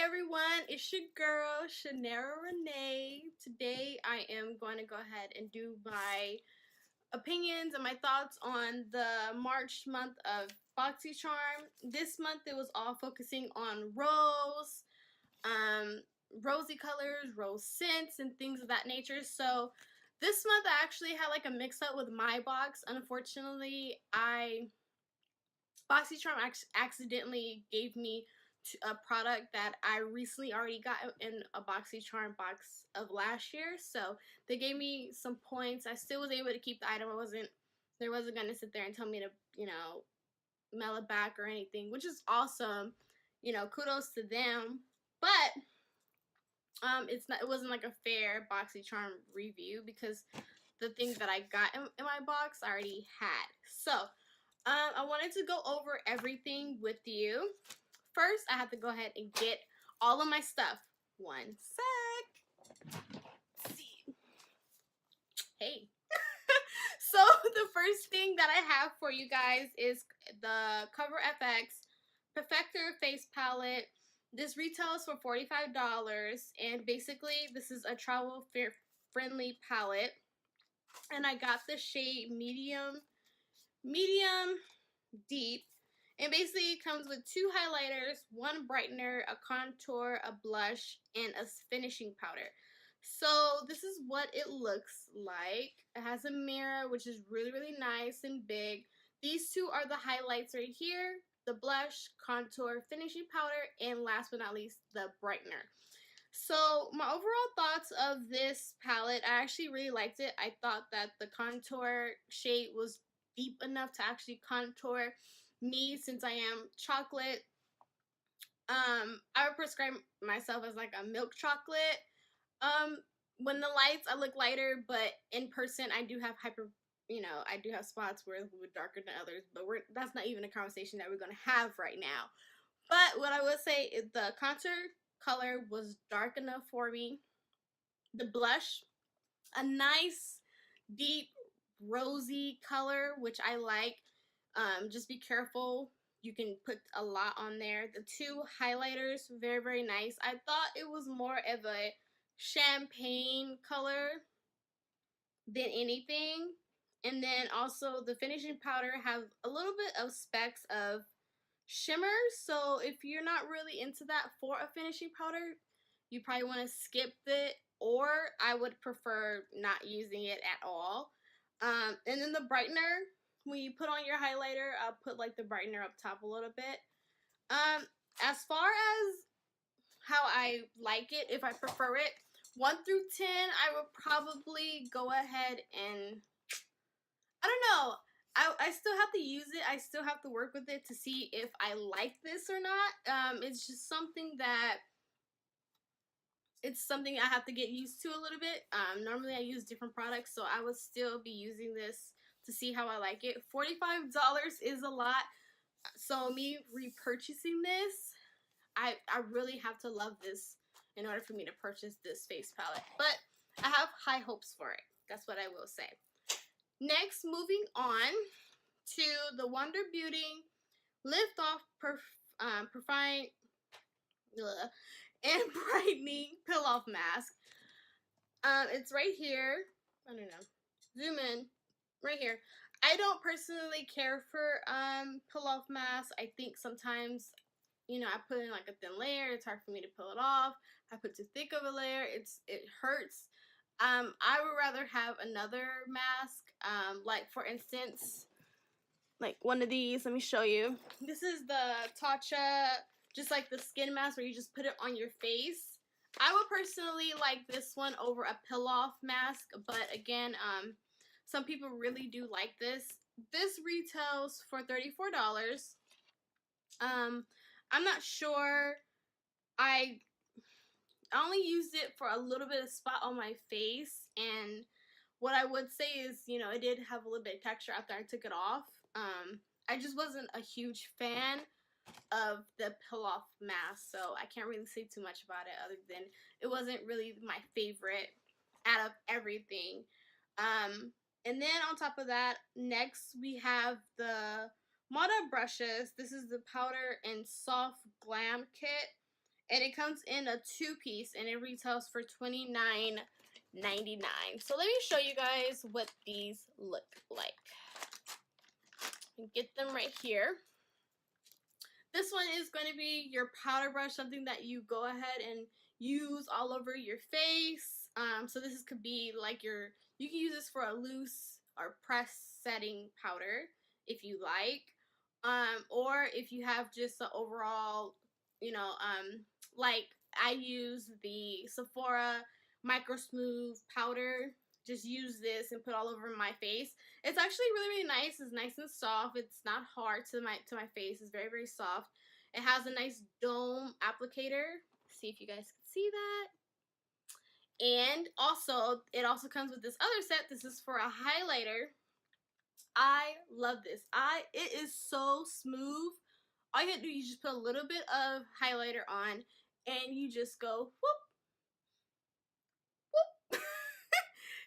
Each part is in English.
everyone, it's your girl Shanera Renee. Today I am going to go ahead and do my opinions and my thoughts on the March month of Boxycharm. This month it was all focusing on rose, rosy colors, rose scents, and things of that nature. So this month I actually had like a mix up with my box. Unfortunately, Boxycharm accidentally gave me a product that I recently already got in a Boxycharm box of last year. So they gave me some points. I still was able to keep the item. They wasn't gonna sit there and tell me to, mail it back or anything, which is awesome. Kudos to them. But it wasn't like a fair Boxycharm review because the things that I got in my box I already had. So I wanted to go over everything with you. First, I have to go ahead and get all of my stuff. One sec. Let's see. Hey. So the first thing that I have for you guys is the Cover FX Perfector face palette. This retails for $45, and basically this is a travel friendly palette. And I got the shade medium deep. And basically it comes with 2 highlighters, 1 brightener, a contour, a blush, and a finishing powder. So this is what it looks like. It has a mirror, which is really, really nice and big. These 2 are the highlights right here. The blush, contour, finishing powder, and last but not least, the brightener. So my overall thoughts of this palette, I actually really liked it. I thought that the contour shade was deep enough to actually contour me, since I am chocolate. I would prescribe myself as like a milk chocolate. When the lights I look lighter, but in person I do have I do have spots where it's a bit darker than others, but that's not even a conversation that we're gonna have right now. But what I would say is the contour color was dark enough for me. The blush, a nice deep rosy color, which I like. Just be careful. You can put a lot on there. The 2 highlighters, very, very nice. I thought it was more of a champagne color than anything. And then also the finishing powder have a little bit of specks of shimmer. So if you're not really into that for a finishing powder, you probably want to skip it, or I would prefer not using it at all. And then the brightener, when you put on your highlighter, I'll put like the brightener up top a little bit. As far as how I like it, if I prefer it, 1 through 10, I would probably go ahead and, I don't know, I still have to use it. I still have to work with it to see if I like this or not. It's just something that, it's something I have to get used to a little bit. Normally I use different products, so I would still be using this to see how I like it. $45 is a lot, so me repurchasing this, I really have to love this in order for me to purchase this face palette. But I have high hopes for it. That's what I will say. Next, moving on to the Wonder Beauty Lift Off Purifying and Brightening Peel Off Mask. It's right here. I don't know. Zoom in. Right here. I don't personally care for peel off masks. I think sometimes, I put in like a thin layer, it's hard for me to peel it off. I put too thick of a layer, it hurts. I would rather have another mask, like for instance, like one of these. Let me show you. This is the Tatcha, just like the skin mask where you just put it on your face. I would personally like this one over a peel off mask, but again, some people really do like this. This retails for $34. I'm not sure. I only used it for a little bit of spot on my face, and what I would say is, it did have a little bit of texture after I took it off. I just wasn't a huge fan of the peel off mask, so I can't really say too much about it other than it wasn't really my favorite out of everything. And then on top of that, next we have the Moda brushes. This is the powder and soft glam kit. And it comes in a 2-piece, and it retails for $29.99. So let me show you guys what these look like. Get them right here. This one is going to be your powder brush, something that you go ahead and use all over your face. So this could be like you can use this for a loose or press setting powder if you like. Or if you have just the overall, like I use the Sephora Micro Smooth powder. Just use this and put all over my face. It's actually really, really nice. It's nice and soft. It's not hard to my face. It's very, very soft. It has a nice dome applicator. See if you guys can see that. And also, it also comes with this other set. This is for a highlighter. I love this. It is so smooth. All you have to do is just put a little bit of highlighter on, and you just go whoop, whoop.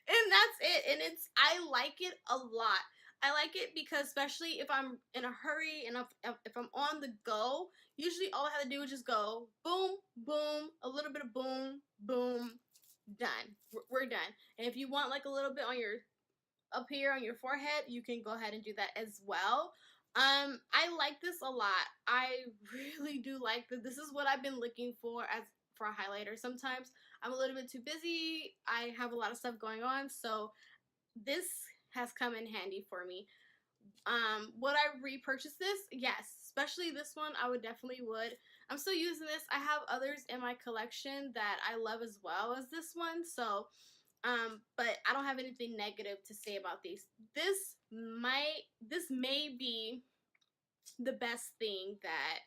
And that's it. And I like it a lot. I like it because especially if I'm in a hurry and if I'm on the go, usually all I have to do is just go boom, boom, a little bit of boom, boom, done. We're done. And if you want like a little bit on your up here on your forehead, you can go ahead and do that as well. I like this a lot. I really do like this. This is what I've been looking for for a highlighter. Sometimes I'm a little bit too busy. I have a lot of stuff going on, so this has come in handy for me. Would I repurchase this? Yes, especially this one. I would. I'm still using this. I have others in my collection that I love as well as this one, so but I don't have anything negative to say about these. This may be the best thing that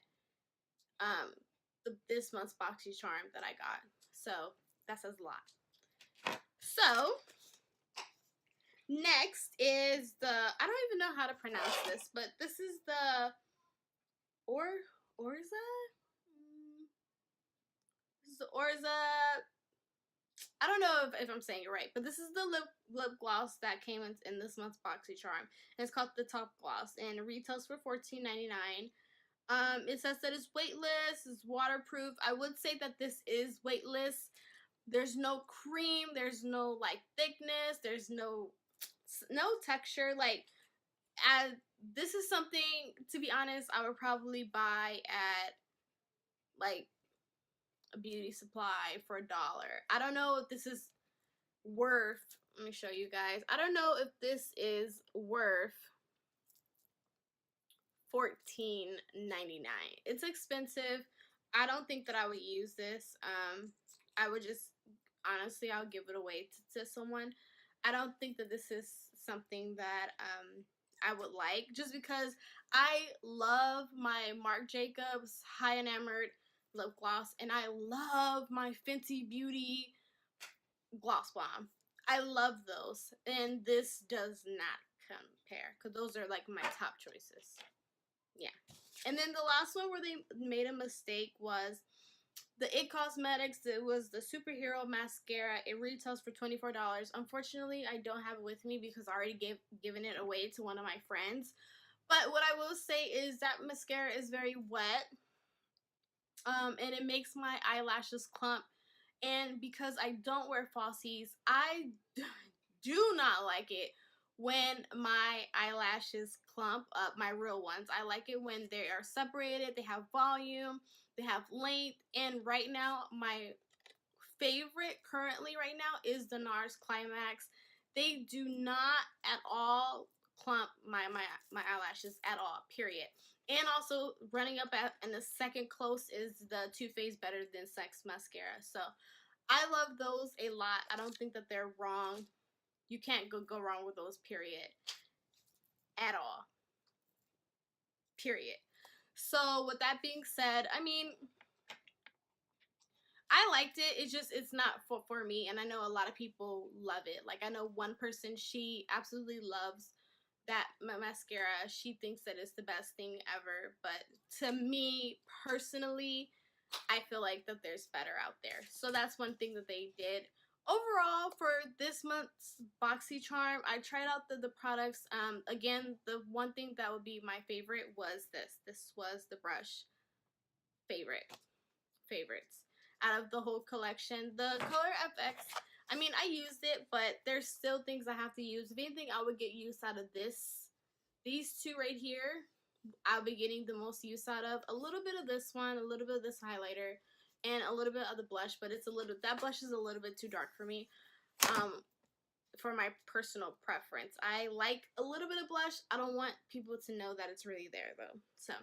this month's Boxycharm that I got. So that says a lot. So next is I don't even know how to pronounce this, but this is the Oryza. This is the Oryza. I don't know if I'm saying it right, but this is the lip gloss that came in this month's Boxycharm. And it's called the Top Gloss, and it retails for $14.99. It says that it's weightless, it's waterproof. I would say that this is weightless. There's no cream, there's no like thickness, there's no texture. Like, this is something, to be honest, I would probably buy at like a beauty supply for $1. I don't know if this is worth, let me show you guys. I don't know if this is worth $14.99. It's expensive. I don't think that I would use this. I would just, honestly, I'll give it away to someone. I don't think that this is something that I would like, just because I love my Marc Jacobs High Enamored lip gloss, and I love my Fenty Beauty gloss bomb. I love those, and this does not compare, because those are like my top choices. Yeah. And then the last one where they made a mistake was the It Cosmetics. It was the Superhero Mascara. It retails for $24. Unfortunately, I don't have it with me because I already given it away to one of my friends. But what I will say is that mascara is very wet. And it makes my eyelashes clump. And because I don't wear falsies, I do not like it when my eyelashes clump up, my real ones. I like it when they are separated, they have volume, they have length. And right now, my favorite currently right now is the NARS Climax. They do not at all clump my eyelashes at all, period. And also running up in the second close is the Too Faced Better Than Sex mascara. So I love those a lot. I don't think that they're wrong. You can't go wrong with those, period. At all. Period. So with that being said, I mean, I liked it. It's not for me. And I know a lot of people love it. Like, I know one person, she absolutely loves that mascara. She thinks that it's the best thing ever. But to me, personally, I feel like that there's better out there. So that's one thing that they did. Overall, for this month's Boxycharm, I tried out the products. Again, the one thing that would be my favorite was this. This was the brush favorite favorites out of the whole collection. The Color FX, I mean, I used it, but there's still things I have to use. If anything, I would get use out of these two right here. I'll be getting the most use out of. A little bit of this one, a little bit of this highlighter, and a little bit of the blush, but that blush is a little bit too dark for me. For my personal preference, I like a little bit of blush. I don't want people to know that it's really there though. So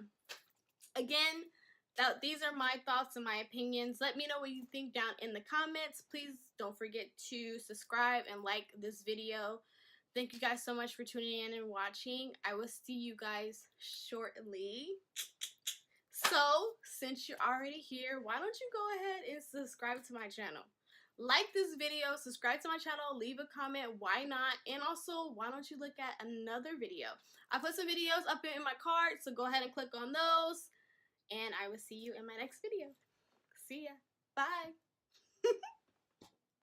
again, these are my thoughts and my opinions. Let me know what you think down in the comments. Please don't forget to subscribe and like this video. Thank you guys so much for tuning in and watching. I will see you guys shortly. So, since you're already here, why don't you go ahead and subscribe to my channel? Like this video, subscribe to my channel, leave a comment, why not? And also, why don't you look at another video? I put some videos up in my card, so go ahead and click on those. And I will see you in my next video. See ya. Bye.